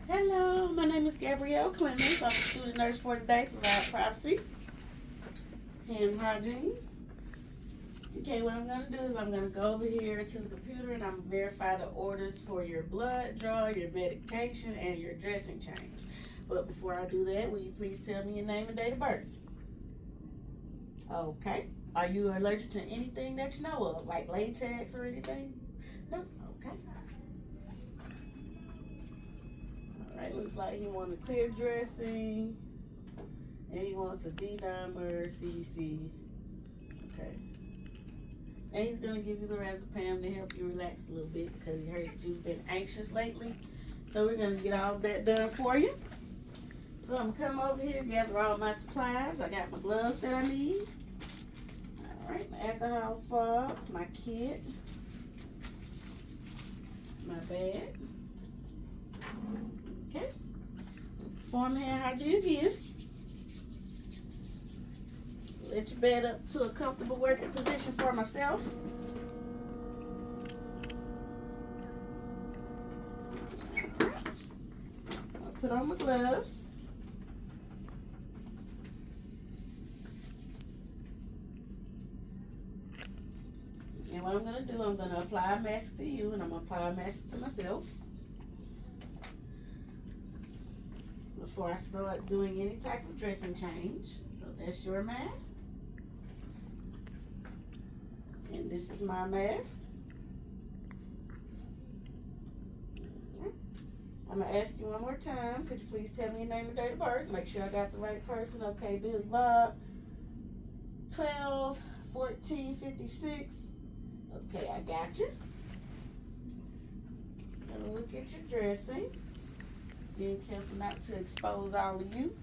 Hello, my name is Gabrielle Clemens. I'm a student nurse for today. Provide privacy and hygiene. Okay, what I'm going to do is I'm going to go over here to the computer and I'm going to verify the orders for your blood draw, your medication, and your dressing change. But before I do that, will you please tell me your name and date of birth? Okay. Are you allergic to anything that you know of, like latex or anything? No? Okay. Alright, looks like he wants a clear dressing, and he wants a D-dimer CDC. Okay. And he's going to give you the Razapam to help you relax a little bit because he heard that you've been anxious lately. So we're going to get all of that done for you. So I'm going to come over here, gather all my supplies. I got my gloves that I need. Alright, my alcohol swabs, my kit, my bag. Okay. Perform hand hygiene again. Let your bed up to a comfortable working position for myself. I'll put on my gloves. And what I'm going to do, I'm going to apply a mask to you and I'm going to apply a mask to myself. Before I start doing any type of dressing change. So that's your mask. And this is my mask. I'm going to ask you one more time. Could you please tell me your name and date of birth? Make sure I got the right person. Okay, Billy Bob. 12/14/56. Okay, I got you. Gonna look at your dressing. Being careful not to expose all of you.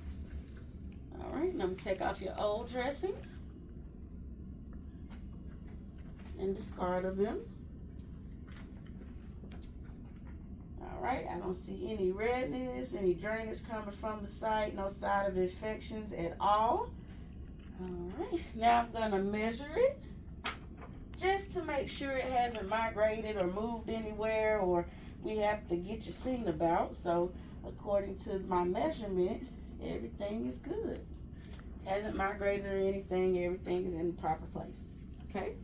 Alright, and I'm going to take off your old dressings and discard of them. Alright, I don't see any redness, any drainage coming from the site, no sign of infections at all. Alright, now I'm going to measure it just to make sure it hasn't migrated or moved anywhere or we have to get you seen about. So according to my measurement, everything is good. Hasn't migrated or anything. Everything is in the proper place. Okay?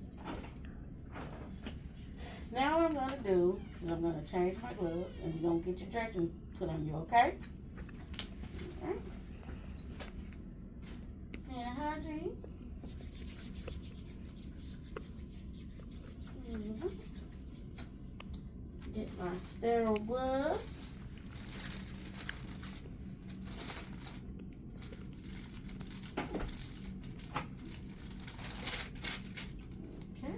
Now what I'm going to do is I'm going to change my gloves and we're going to get your dressing put on you, okay? Alright. Hand hygiene. Get my sterile gloves. Okay.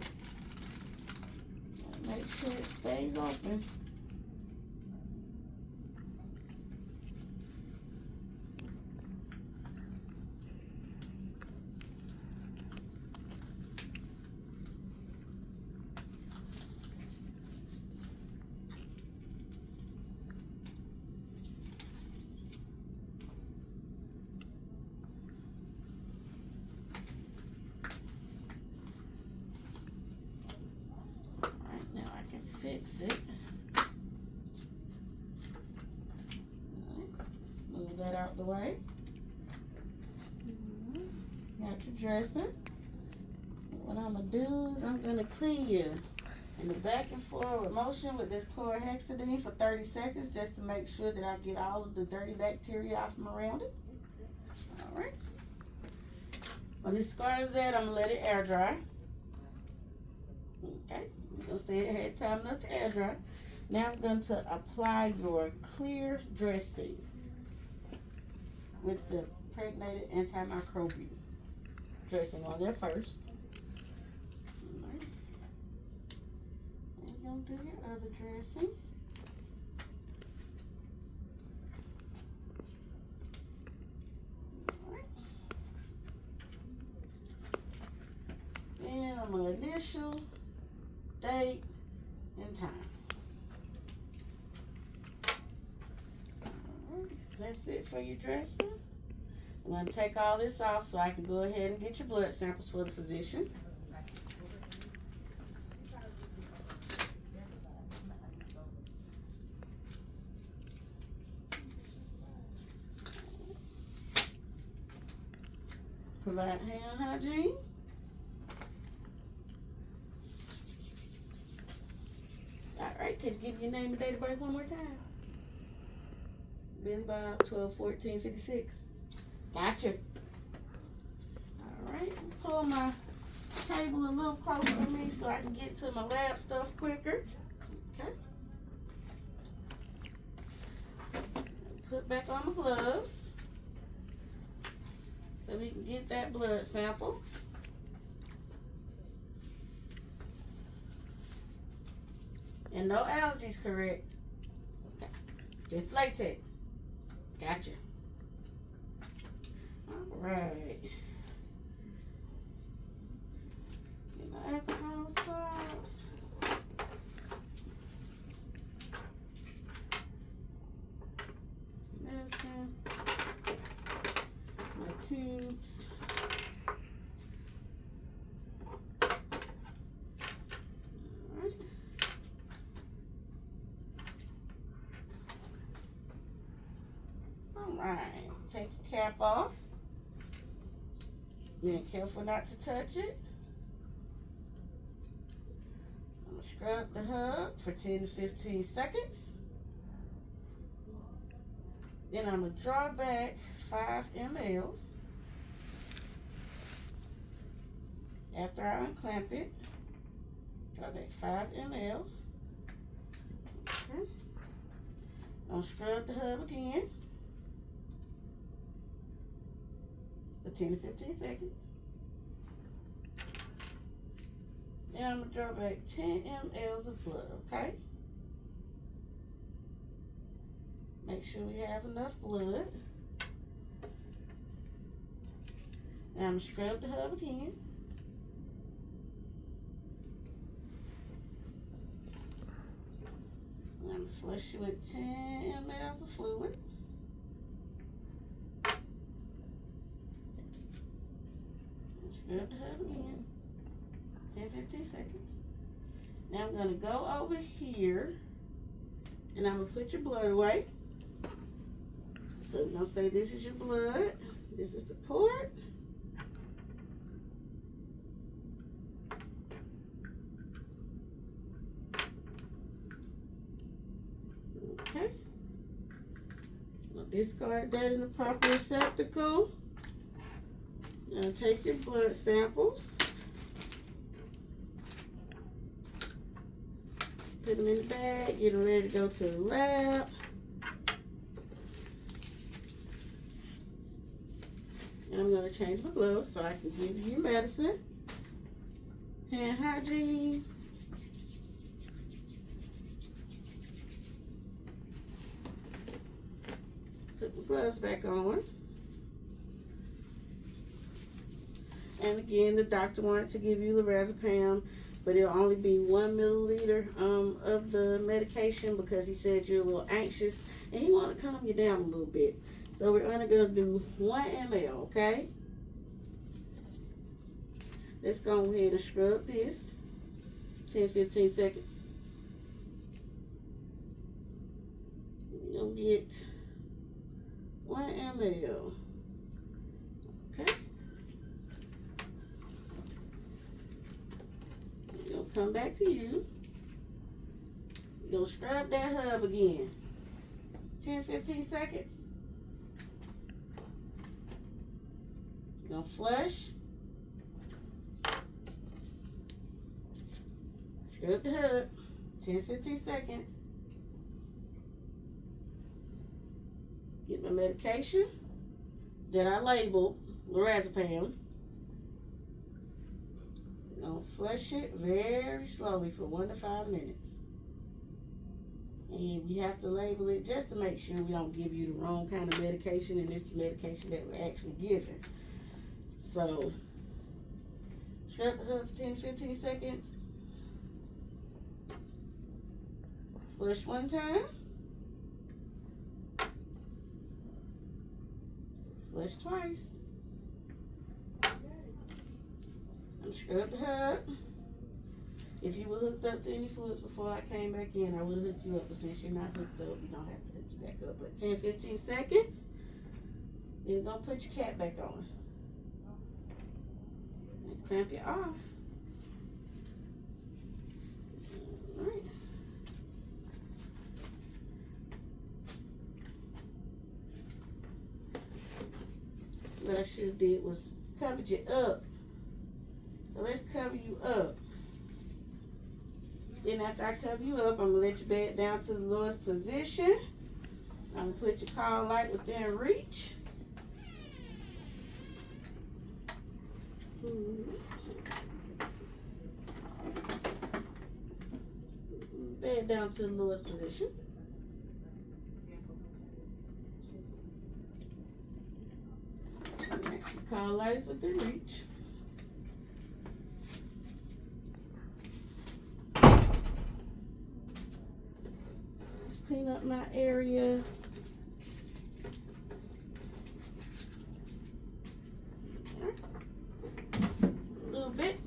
Make sure it stays open. Fix it. Right. Move that out the way. Got your dressing. What I'm going to do is I'm going to clean you in the back and forward motion with this chlorhexidine for 30 seconds just to make sure that I get all of the dirty bacteria off from around it. Alright. On this part of that, I'm going to let it air dry. Okay. I'm going to say it had time enough to air dry. Now I'm going to apply your clear dressing with the pregnated antimicrobial dressing on there first. Alright. And you're going to do your other dressing. Alright. And I'm going to initial, date, and time. Alright, that's it for your dressing. I'm going to take all this off so I can go ahead and get your blood samples for the physician. Provide hand hygiene. Alright, can you give your name and date of birth one more time? Billy Bob, 12/14/56. Gotcha. Alright, pull my table a little closer to me so I can get to my lab stuff quicker. Okay. Put back on my gloves so we can get that blood sample. And no allergies, correct? Okay. Just latex. Gotcha. All right. Get my alcohol swabs. Medicine. My tubes. Alright, take your cap off. Being careful not to touch it. I'm going to scrub the hub for 10 to 15 seconds. Then I'm going to draw back 5 mLs. After I unclamp it, draw back 5 mLs. Okay. I'm going to scrub the hub again for 10 to 15 seconds. Then I'm going to draw back 10 mLs of blood, okay? Make sure we have enough blood. Now I'm going to scrub the hub again. I'm going to flush it with 10 mLs of fluid. Scrub the hub again. 10-15 seconds. Now I'm going to go over here and I'm going to put your blood away. So we're going to say this is your blood. This is the port. Okay. I'll discard that in the proper receptacle. Now take your blood samples. Put them in the bag, get them ready to go to the lab. And I'm going to change my gloves so I can give you your medicine. Hand hygiene. Put the gloves back on. And again, the doctor wanted to give you lorazepam, but it'll only be 1 milliliter of the medication because he said you're a little anxious and he wanted to calm you down a little bit. So we're only going to do 1 ml, okay? Let's go ahead and scrub this. 10-15 seconds. You'll get 1 ml. Okay? It'll come back to you. You'll scrub that hub again. 10-15 seconds. You're gonna flush. Scrub the hub. 10-15 seconds. Get my medication that I labeled lorazepam. You're gonna flush it very slowly for 1 to 5 minutes. And we have to label it just to make sure we don't give you the wrong kind of medication, and it's the medication that we're actually giving. So, scrub the hub for 10-15 seconds. Flush 1 time. Flush twice. I'm scrub the hub. If you were hooked up to any fluids before I came back in, I would have hooked you up. But since you're not hooked up, you don't have to hook you back up. But 10-15 seconds. Then you're going to put your cap back on. And clamp it off. All right. What I should have did was covered you up. So let's cover you up. Then after I cover you up, I'm gonna let you back down to the lowest position. I'm gonna put your collar light within reach. Back down to the lowest position. Collar light is within reach. Clean up my area. A little bit.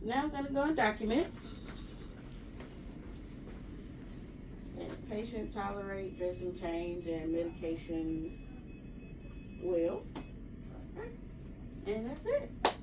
Now I'm going to go and document. And patient tolerate dressing change and medication well. And that's it.